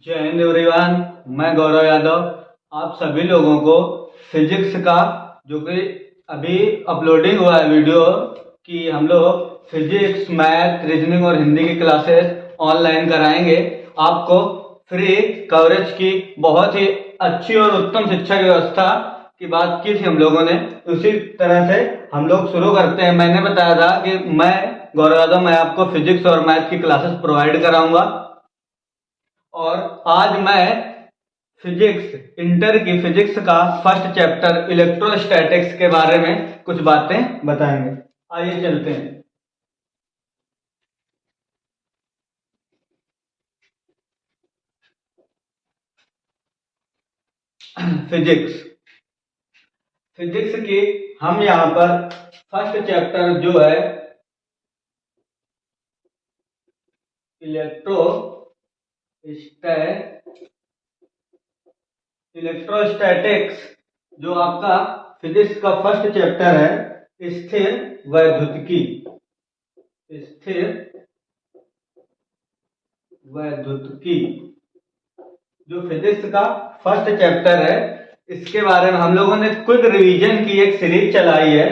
जय हिंद एवरीवन। मैं गौरव यादव आप सभी लोगों को फिजिक्स का जो कि अभी अपलोडिंग हुआ है वीडियो कि हम लोग फिजिक्स मैथ रीजनिंग और हिंदी की क्लासेस ऑनलाइन कराएंगे। आपको फ्री कवरेज की बहुत ही अच्छी और उत्तम शिक्षा की व्यवस्था की बात की थी हम लोगों ने। उसी तरह से हम लोग शुरू करते हैं। मैंने बताया था कि मैं गौरव यादव मैं आपको फिजिक्स और मैथ की क्लासेस प्रोवाइड कराऊंगा और आज मैं फिजिक्स इंटर की फिजिक्स का फर्स्ट चैप्टर इलेक्ट्रोस्टैटिक्स के बारे में कुछ बातें बताएंगे। आइए चलते हैं। फिजिक्स फिजिक्स की हम यहाँ पर फर्स्ट चैप्टर जो है इलेक्ट्रोस्टैटिक्स जो आपका फिजिक्स का फर्स्ट चैप्टर है स्थिर वैद्युतिकी। स्थिर वैद्युतिकी जो फिजिक्स का फर्स्ट चैप्टर है, इसके बारे में हम लोगों ने क्विक रिवीजन की एक सीरीज चलाई है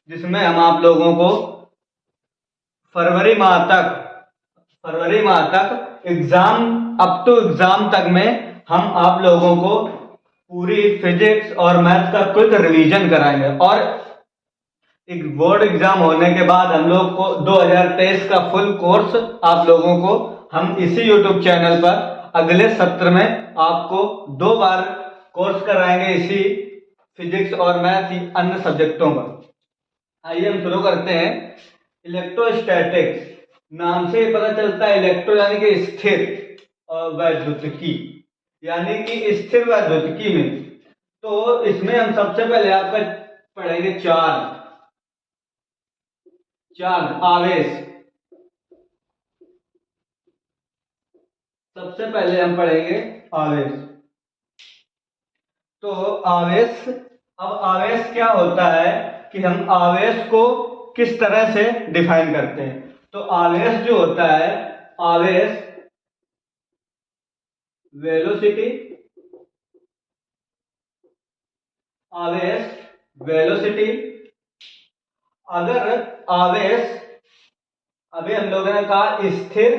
जिसमें हम आप लोगों को फरवरी माह तक एग्जाम अप टू एग्जाम तक में हम आप लोगों को पूरी फिजिक्स और मैथ का क्विक रिवीजन कराएंगे और एक बोर्ड एग्जाम होने के बाद हम लोग को 2023 का फुल कोर्स आप लोगों को हम इसी यूट्यूब चैनल पर अगले सत्र में आपको 2 बार कोर्स कराएंगे इसी फिजिक्स और मैथ अन्य सब्जेक्टों पर। आइए हम शुरू करते हैं। इलेक्ट्रोस्टैटिक्स नाम से पता चलता है, इलेक्ट्रो यानी कि स्थिर और वैद्युतिकी यानी कि स्थिर वैद्युतिकी में तो इसमें हम सबसे पहले आपका पढ़ेंगे चार्ज आवेश। सबसे पहले हम पढ़ेंगे आवेश। तो आवेश, अब आवेश क्या होता है कि हम आवेश को किस तरह से डिफाइन करते हैं। तो आवेश जो होता है, आवेश वेलोसिटी, अगर आवेश, अभी हम लोगों ने कहा स्थिर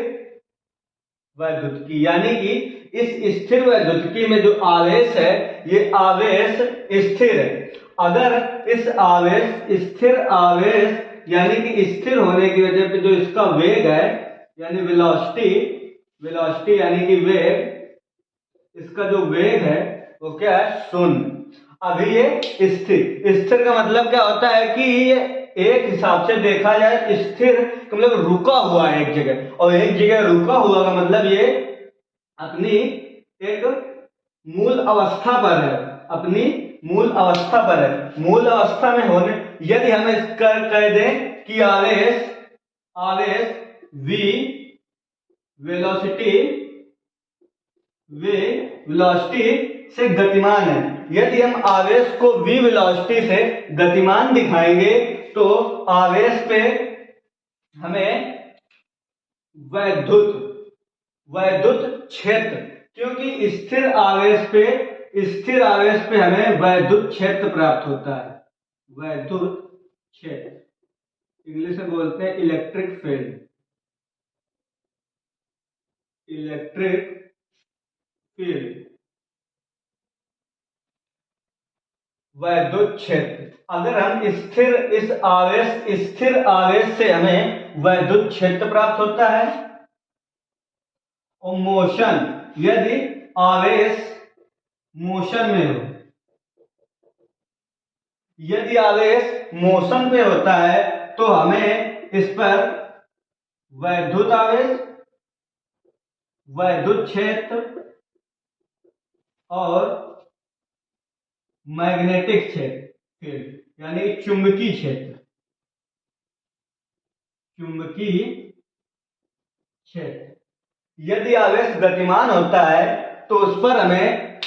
वैद्युतिकी यानी कि इस स्थिर वैद्युतिकी में जो आवेश है ये आवेश स्थिर है। अगर इस आवेश स्थिर आवेश यानी कि स्थिर होने की वजह पे जो इसका वेग है यानी वेलोसिटी यानी कि वेग, इसका जो वेग है वो क्या है, शून्य। अभी ये स्थिर का मतलब क्या होता है कि ये एक हिसाब से देखा जाए स्थिर मतलब रुका हुआ है एक जगह, और एक जगह रुका हुआ का मतलब ये अपनी एक मूल अवस्था पर है, अपनी मूल अवस्था पर है। मूल अवस्था में होने, यदि हम कह दें कि आवेश v वेलोसिटी से गतिमान है। यदि हम आवेश को v वेलोसिटी से गतिमान दिखाएंगे तो आवेश पे हमें वैद्युत क्षेत्र, क्योंकि स्थिर आवेश पे हमें वैद्युत क्षेत्र प्राप्त होता है। वैद्युत क्षेत्र इंग्लिश में बोलते हैं इलेक्ट्रिक फील्ड। वैद्युत क्षेत्र, अगर हम स्थिर आवेश से हमें वैद्युत क्षेत्र प्राप्त होता है। और मोशन, यदि आवेश मोशन में हो, यदि आवेश मोशन पे होता है तो हमें इस पर वैद्युत आवेश, वैद्युत क्षेत्र और मैग्नेटिक क्षेत्र यानी चुंबकीय क्षेत्र, यदि आवेश गतिमान होता है तो उस पर हमें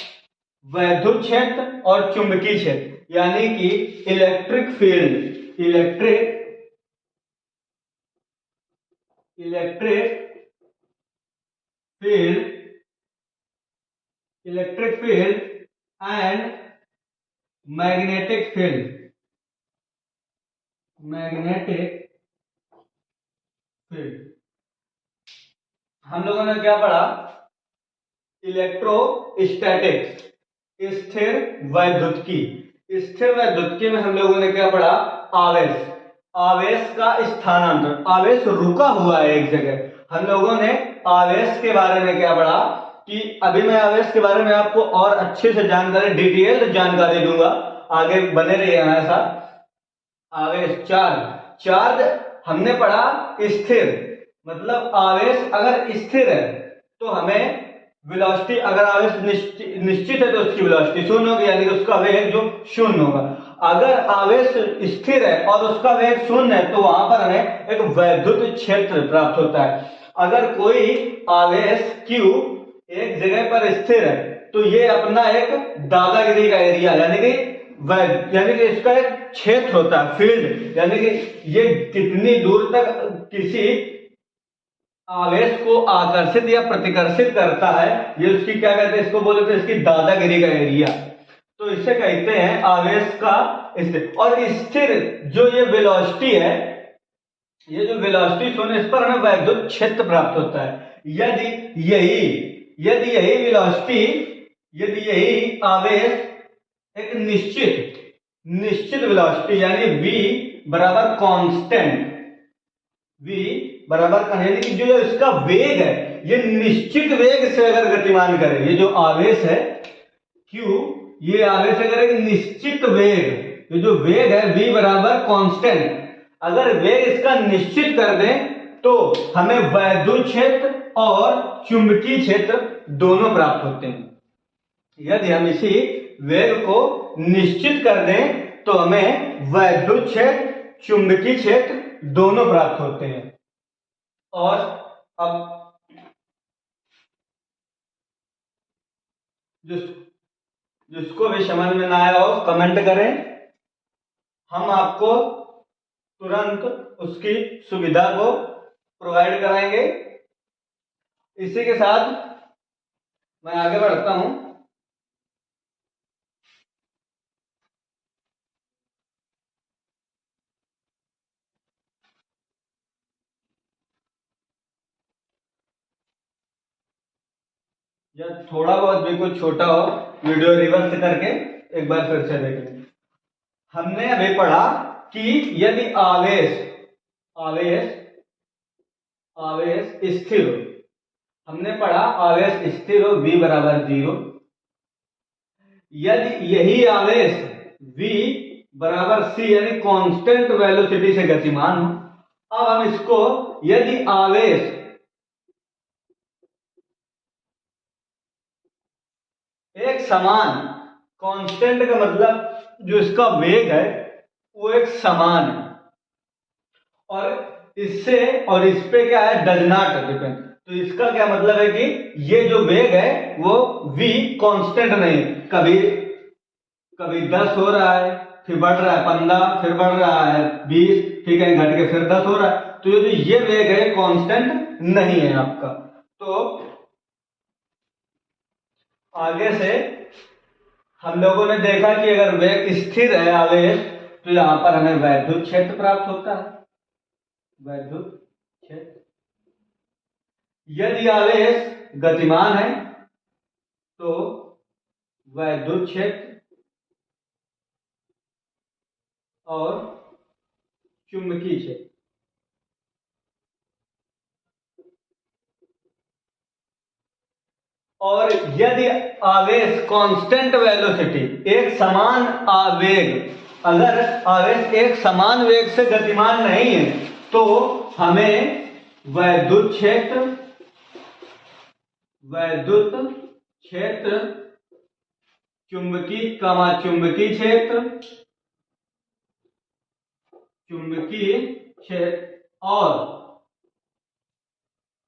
वैद्युत क्षेत्र और चुंबकीय क्षेत्र यानी कि electric field electric field and magnetic field, magnetic field. हम लोगों ने क्या पढ़ा? इलेक्ट्रोस्टैटिक्स, स्थिर वैद्युतिकी। स्थिर वैद्युतिकी में हम लोगों ने क्या पढ़ा? आवेश, आवेश का स्थानांतरण। आवेश रुका हुआ है एक जगह। हम लोगों ने आवेश के बारे में क्या पढ़ा कि अभी मैं आवेश के बारे में आपको और अच्छे से जानकारी, डिटेल्ड जानकारी दूंगा, आगे बने रहिए हमारे साथ। आवेश, चार्ज। चार्ज हमने पढ़ा स्थिर, मतलब आवेश अगर स्थिर है तो हमें वेलोसिटी, अगर आवेश निश्चित है तो उसकी वेलोसिटी शून्य होगी, यानी कि उसका वेग जो शून्य होगा। अगर आवेश स्थिर है और उसका वेग शून्य है तो वहां पर हमें एक वैद्युत क्षेत्र प्राप्त होता है। अगर कोई आवेश Q एक जगह पर स्थिर है तो ये अपना एक दादागिरी का एरिया, यानी कि इसका एक क्षेत्र होता है, फील्ड, यानी कि ये कितनी दूर तक किसी आवेश को आकर्षित या प्रतिकर्षित करता है, ये उसकी क्या कहते हैं, इसको बोलते हैं इसकी दादागिरी का एरिया। तो इसे कहते हैं आवेश का स्थिर। और स्थिर जो ये वेलोसिटी है, ये जो वेलोसिटी शून्य, इस पर हमें वैद्युत क्षेत्र प्राप्त होता है। यदि यही आवेश एक निश्चित वेलोसिटी यानी v बराबर कांस्टेंट, यानी कि जो इसका वेग है ये निश्चित वेग से अगर गतिमान करे, ये जो आवेश है Q, ये आवेश अगर एक निश्चित वेग, ये जो वेग है v बराबर कांस्टेंट, अगर वेग इसका निश्चित कर दें तो हमें वैद्युत क्षेत्र और चुंबकीय क्षेत्र दोनों प्राप्त होते हैं। यदि हम इसी वेग को निश्चित कर दें तो हमें वैद्युत क्षेत्र, चुंबकीय क्षेत्र दोनों प्राप्त होते हैं। और अब जिसको भी समझ में ना आया हो कमेंट करें, हम आपको तुरंत उसकी सुविधा को प्रोवाइड कराएंगे। इसी के साथ मैं आगे बढ़ता हूं। या थोड़ा बहुत भी कुछ छोटा हो, वीडियो रिवर्स करके एक बार फिर से देख लें। हमने अभी पढ़ा कि यदि आवेश स्थिर हो, हमने पढ़ा आवेश स्थिर हो v बराबर 0, यदि यही आवेश v बराबर c यानी कांस्टेंट वेलोसिटी से गतिमान हो। अब हम इसको, यदि आवेश एक समान, कांस्टेंट का मतलब जो इसका वेग है वो एक समान है, और इससे और इस पे क्या है, डज नॉट डिपेंड। तो इसका क्या मतलब है कि ये जो वेग है वो v कांस्टेंट नहीं, कभी 10 हो रहा है, फिर बढ़ रहा है 15, फिर बढ़ रहा है 20, फिर कहीं घट के फिर 10 हो रहा है। तो ये वेग है कांस्टेंट नहीं है आपका। तो आगे से हम लोगों ने देखा कि अगर वेग स्थिर है आवेश तो यहां पर हमें वैद्युत क्षेत्र प्राप्त होता है, वैद्युत क्षेत्र। यदि आवेश गतिमान है तो वैद्युत क्षेत्र और चुंबकीय क्षेत्र। और यदि आवेश कांस्टेंट वेलोसिटी, एक समान आवेग, अगर आवेश एक समान वेग से गतिमान नहीं है तो हमें वैद्युत क्षेत्र चुंबकीय क्षेत्र और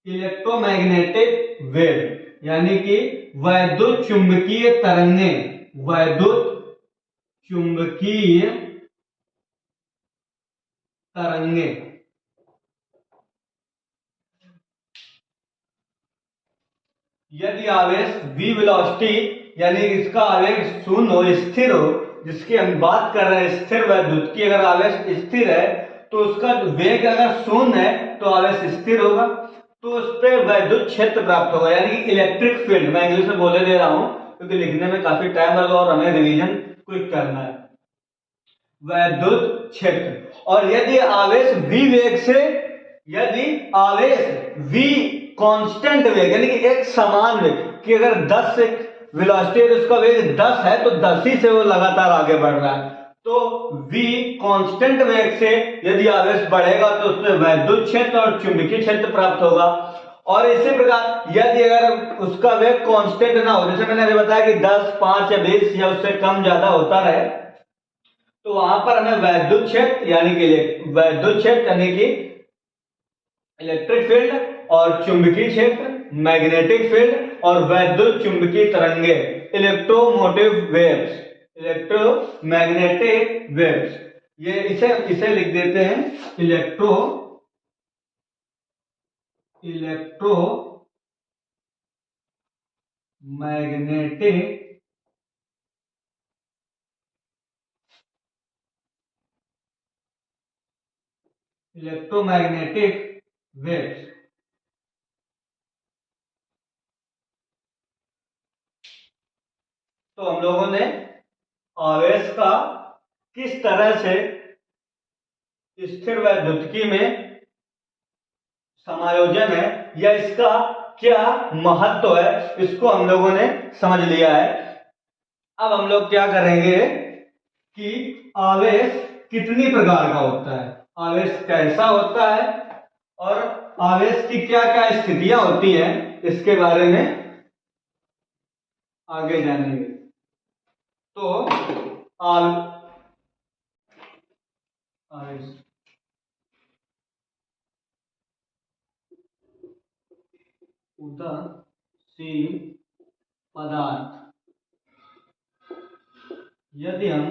इलेक्ट्रोमैग्नेटिक वेव यानी कि वैद्युत चुंबकीय तरंगे यदि आवेश v वेलोसिटी यानी इसका आवेश शून्य हो, स्थिर हो, जिसकी हम बात कर रहे हैं स्थिर वैद्युत की, अगर आवेश स्थिर है तो उसका वेग अगर शून्य है तो आवेश स्थिर होगा, तो उस पर वैद्युत क्षेत्र प्राप्त होगा, यानी कि इलेक्ट्रिक फील्ड। मैं इंग्लिश में बोले दे रहा हूं क्योंकि लिखने में काफी टाइम लगा और हमें रिवीजन क्विक करना है। वैद्युत क्षेत्र। और यदि आवेश v वेग से, यदि आवेश v कांस्टेंट वेग यानी कि एक समान वेग कि अगर 10 से वेलोसिटी है तो उसका वेग 10 है तो 10 ही से वो लगातार आगे बढ़ रहा है, तो v कांस्टेंट वेग से यदि आवेश बढ़ेगा तो उसमें वैद्युत क्षेत्र और चुंबकीय क्षेत्र प्राप्त होगा। और इसी प्रकार यदि अगर उसका वेग कांस्टेंट ना हो, जैसे मैंने अभी बताया कि 10, 5 या 20 या उससे कम ज्यादा होता रहे, तो वहां पर हमें वैद्युत क्षेत्र यानी कि इलेक्ट्रिक फील्ड और चुंबकीय क्षेत्र, मैग्नेटिक फील्ड और वैद्युत चुंबकीय तरंगे, इलेक्ट्रोमैग्नेटिक वेव्स, ये इसे लिख देते हैं इलेक्ट्रोमैग्नेटिक वेव्स। तो हम लोगों ने आवेश का किस तरह से स्थिर वैद्युतिकी में समायोजन है या इसका क्या महत्व है, इसको हम लोगों ने समझ लिया है। अब हम लोग क्या करेंगे कि आवेश कितनी प्रकार का होता है, आवेश कैसा होता है और आवेश की क्या क्या स्थितियां होती हैं, इसके बारे में आगे जानेंगे। तो आवेश उदासीन पदार्थ, यदि हम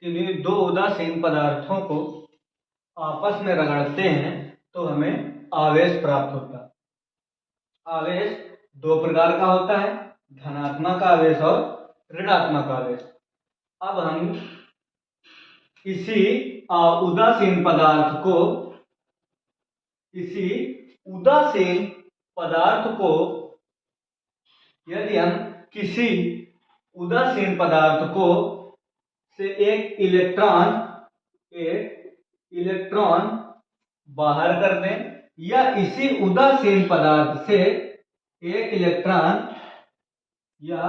किन्हीं दो उदासीन पदार्थों को आपस में रगड़ते हैं तो हमें आवेश प्राप्त होता है। आवेश दो प्रकार का होता है, धनात्मक आवेश और ऋणात्मक आवेश। अब हम इसी उदासीन पदार्थ को यदि हम किसी उदासीन पदार्थ को से एक इलेक्ट्रॉन बाहर कर दें या इसी उदासीन पदार्थ से एक इलेक्ट्रॉन या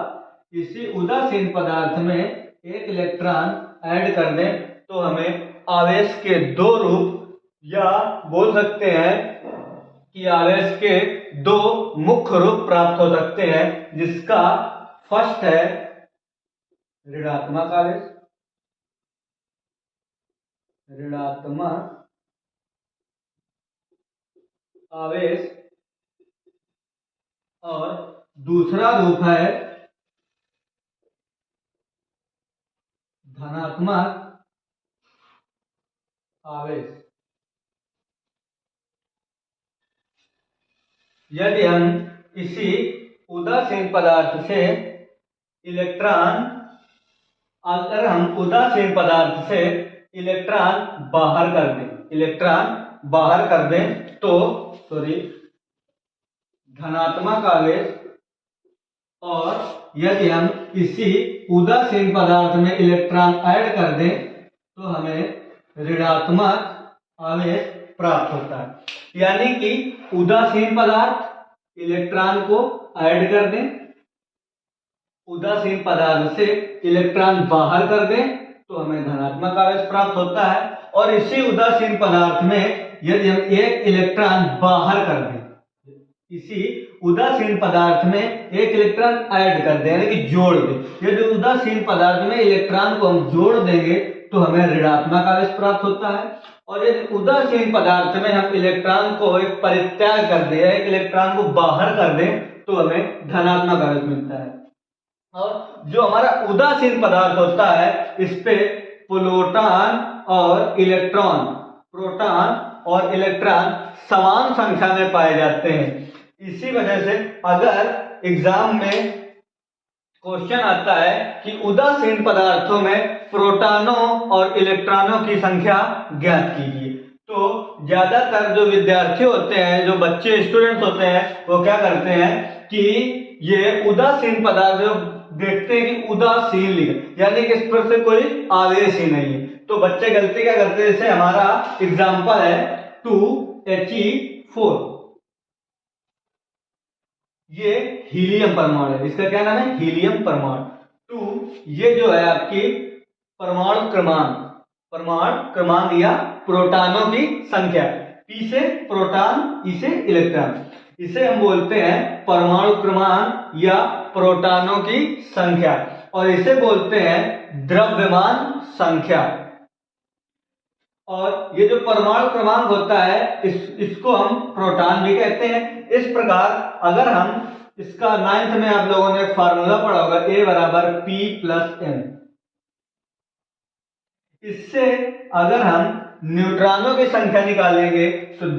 इसी उदासीन पदार्थ में एक इलेक्ट्रॉन ऐड कर दें तो हमें आवेश के दो रूप या बोल सकते हैं कि आवेश के दो मुख्य रूप प्राप्त हो सकते हैं, जिसका फर्स्ट है ऋणात्मक आवेश और दूसरा रूप है धनात्मक आवेश। यदि हम इसी उदासीन पदार्थ से इलेक्ट्रॉन बाहर कर दें तो धनात्मक आवेश, और यदि हम इसी उदासीन पदार्थ में इलेक्ट्रॉन ऐड कर दें तो हमें ऋणात्मक आवेश प्राप्त होता है। यानी कि उदासीन पदार्थ इलेक्ट्रॉन को ऐड कर दें, उदासीन पदार्थ से इलेक्ट्रॉन बाहर कर दें तो हमें धनात्मक आवेश प्राप्त होता है, और इसी उदासीन पदार्थ में यदि हम एक इलेक्ट्रॉन बाहर कर दें, इसी उदासीन पदार्थ में एक इलेक्ट्रॉन ऐड कर दें यानी कि जोड़ दें, यदि उदासीन पदार्थ में इलेक्ट्रॉन को हम जोड़ देंगे तो हमें ऋणात्मक आवेश प्राप्त होता है, और यदि उदासीन पदार्थ में हम इलेक्ट्रॉन को एक परित्याग कर दें, एक इलेक्ट्रॉन को बाहर कर दें तो हमें धनात्मक आवेश मिलता है। और जो हमारा उदासीन पदार्थ होता है इस पे प्रोटॉन और इलेक्ट्रॉन समान संख्या में पाए जाते हैं, इसी वजह से अगर एग्जाम में क्वेश्चन आता है कि उदासीन पदार्थों में प्रोटॉनों और इलेक्ट्रॉनों की संख्या ज्ञात कीजिए, तो ज्यादातर जो विद्यार्थी होते हैं, जो बच्चे स्टूडेंट्स होते हैं, वो क्या करते हैं कि ये उदासीन पदार्थ जो देखते हैं कि उदासीन लिखे, यानी कि इस पर से कोई आवेश ही नहीं है, तो बच्चे गलती क्या करते हैं, जैसे हमारा एग्जाम्पल है 2He4, ये हीलियम परमाणु है, इसका क्या नाम है, हीलियम परमाणु। 2 ये जो है आपकी परमाणु क्रमांक या प्रोटॉनों की संख्या, P से प्रोटॉन, E से इलेक्ट्रॉन, इसे हम बोलते हैं परमाणु क्रमांक या प्रोटॉनों की संख्या, और इसे बोलते हैं द्रव्यमान संख्या। और ये जो परमाणु क्रमांक होता है इसको हम प्रोटॉन भी कहते हैं। इस प्रकार अगर हम इसका 9th में आप लोगों ने फार्मूला पढ़ा होगा, A बराबर P प्लस N, इससे अगर हम न्यूट्रॉनों की संख्या निकालेंगे तो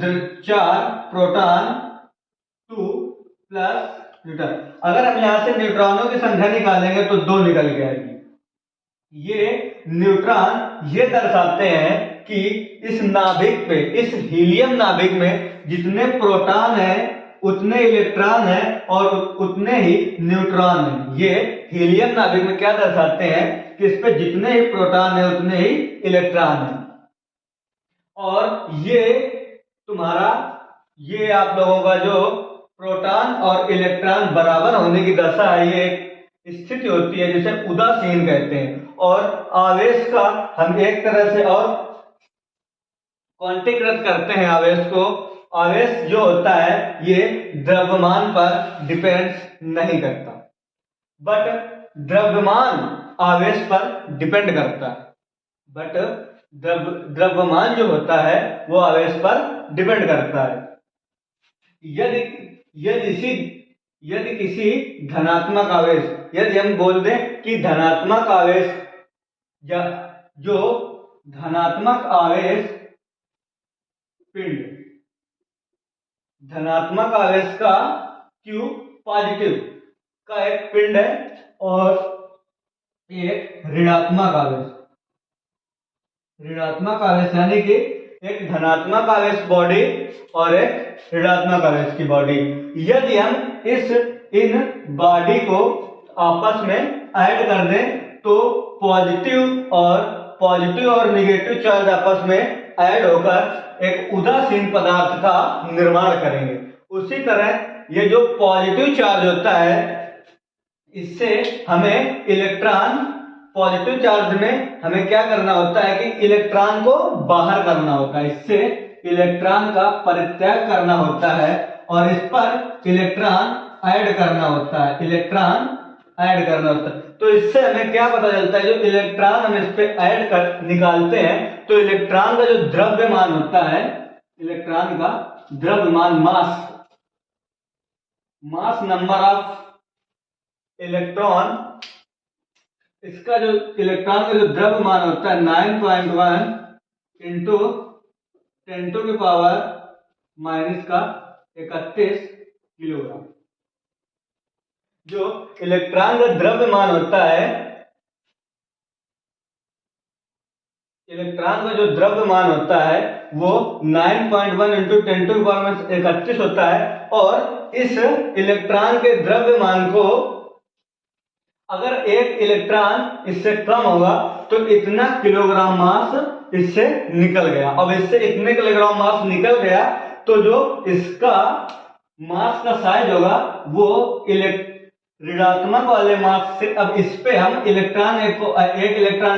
4 प्रोटॉन 2 प्लस न्यूट्रॉन, अगर हम यहां से न्यूट्रॉनों की संख्या निकालेंगे तो 2 निकल के आएगी। ये न्यूट्रॉन ये दर्शाते हैं कि इस नाभिक पे, इस हीलियम नाभिक में जितने प्रोटॉन हैं उतने इलेक्ट्रॉन हैं और उतने ही न्यूट्रॉन हैं। ये हीलियम नाभिक में क्या दर्शाते हैं कि इस पे जितने ही प्रोटॉन हैं उतने ही इलेक्ट्रॉन हैं। और ये तुम्हारा, ये आप लोगों का जो प्रोटॉन और इलेक्ट्रॉन बराबर होने की दशा है, ये स्थिति होती है जिसे उदासीन कहते हैं। और आवेश का हम एक तरह से और क्वांटीकृत करते हैं आवेश को। आवेश जो होता है ये द्रव्यमान पर डिपेंड नहीं करता, बट द्रव्यमान आवेश पर डिपेंड करता है। बट द्रव्यमान जो होता है वो आवेश पर डिपेंड करता है। यदि किसी धनात्मक आवेश, यदि हम बोल दें कि धनात्मक आवेश या जो धनात्मक आवेश पिंड, धनात्मक आवेश का Q पॉजिटिव का एक पिंड है और एक ऋणात्मक आवेश यानी कि एक धनात्मक आवेश बॉडी और एक ऋणात्मक आवेश की बॉडी। यदि हम इन बॉडी को आपस में ऐड कर दें तो पॉजिटिव और निगेटिव चार्ज आपस में ऐड होकर एक उदासीन पदार्थ का निर्माण करेंगे। उसी तरह ये जो पॉजिटिव चार्ज होता है, इससे हमें इलेक्ट्रॉन, पॉजिटिव चार्ज में हमें क्या करना होता है कि इलेक्ट्रॉन को बाहर करना होता है, इससे इलेक्ट्रॉन का परित्याग करना होता है और इस पर इलेक्ट्रॉन ऐड करना होता है, तो इससे हमें क्या पता चलता है, जो इलेक्ट्रॉन हम इस पे ऐड कर निकालते हैं तो इलेक्ट्रॉन का जो द्रव्यमान होता है, इलेक्ट्रॉन का द्रव्यमान, मास नंबर ऑफ इलेक्ट्रॉन, इसका जो इलेक्ट्रॉन का जो द्रव्यमान होता है 9.1 इंटू 10⁻⁻31 किलोग्राम। जो इलेक्ट्रॉन का द्रव्यमान होता है, वो 9.1 इंटू 10⁻31 होता है। और इस इलेक्ट्रॉन के द्रव्यमान को, अगर एक इलेक्ट्रॉन इससे कम होगा तो इतना किलोग्राम मास इससे निकल गया। अब इससे इतने किलोग्राम मास निकल गया तो जो इसका मास का साइज होगा वो ऋणात्मक वाले मास से, अब इस पे हम एक इलेक्ट्रॉन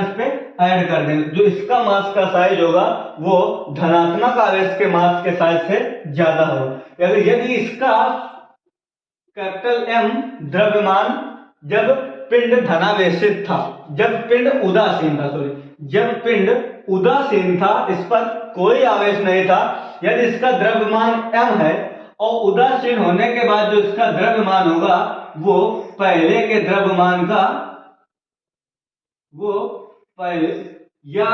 इस पे ऐड कर देंगे, जो इसका मास का साइज होगा वो धनात्मक आवेश के मास के साइज से ज्यादा होगा। यदि इसका कैपिटल M द्रव्यमान, जब पिंड धनावेशित था, जब पिंड उदासीन था, इस पर कोई आवेश नहीं था, यदि इसका द्रव्यमान M है और उदासीन होने के बाद जो इसका द्रव्यमान होगा वो पहले के द्रव्यमान का, या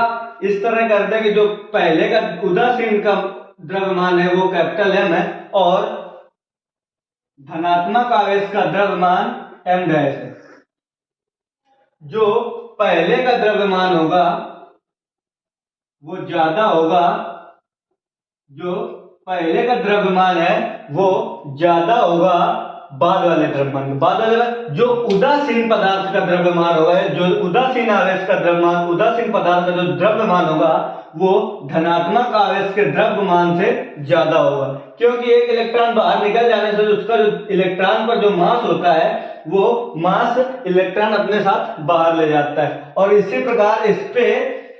इस तरह करते हैं कि जो पहले का उदासीन का द्रव्यमान है वो कैपिटल M है और धनात्मक आवेश का द्रव्यमान m डैश है। जो पहले का द्रव्यमान होगा वो ज्यादा होगा, जो पहले का द्रव्यमान है वो ज्यादा होगा बाद वाले द्रव्यमान। बाद वाले जो उदासीन पदार्थ का द्रव्यमान होगा, जो उदासीन आवेश का द्रव्यमान, उदासीन पदार्थ का जो द्रव्यमान होगा वो धनात्मक आवेश के द्रव्यमान से ज्यादा होगा, क्योंकि एक इलेक्ट्रॉन बाहर निकल जाने से उसका जो इलेक्ट्रॉन पर जो मास होता है वो मास इलेक्ट्रॉन अपने साथ बाहर ले जाता है। और इसी प्रकार इस पे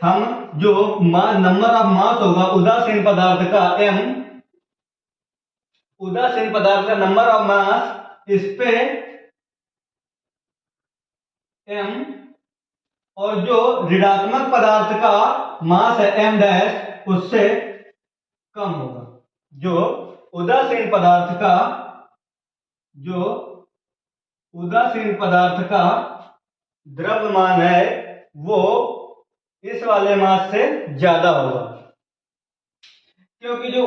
हम जो नंबर ऑफ मास होगा उदासीन पदार्थ का m, उदासीन पदार्थ का नंबर ऑफ मास इस पे m, और जो ऋणात्मक पदार्थ का मास है m डैश उससे कम होगा। जो उदासीन पदार्थ का, जो उदासीन पदार्थ का द्रव्यमान है वो इस वाले मास से ज्यादा होगा, क्योंकि जो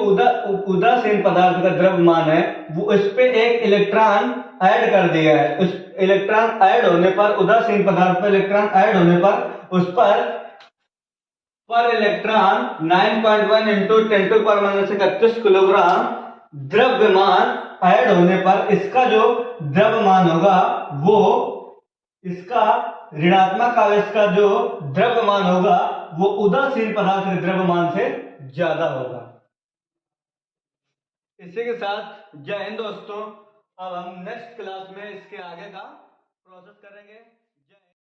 उदासीन पदार्थ का द्रव्यमान है वो इस पे एक इलेक्ट्रॉन ऐड कर दिया है। उस इलेक्ट्रॉन ऐड होने पर, उदासीन पदार्थ पर इलेक्ट्रॉन ऐड होने पर उस पर इलेक्ट्रॉन 9.1 इंटू 10⁻31 किलोग्राम द्रव्यमान ऐड होने पर इसका जो द्रव्यमान होगा वो, इसका ऋणात्मक आवेश का जो द्रव्यमान होगा वो उदासीन पदार्थ के द्रव्यमान से ज्यादा होगा। इसी के साथ जय हिंद दोस्तों। अब हम नेक्स्ट क्लास में इसके आगे का प्रोसेस करेंगे।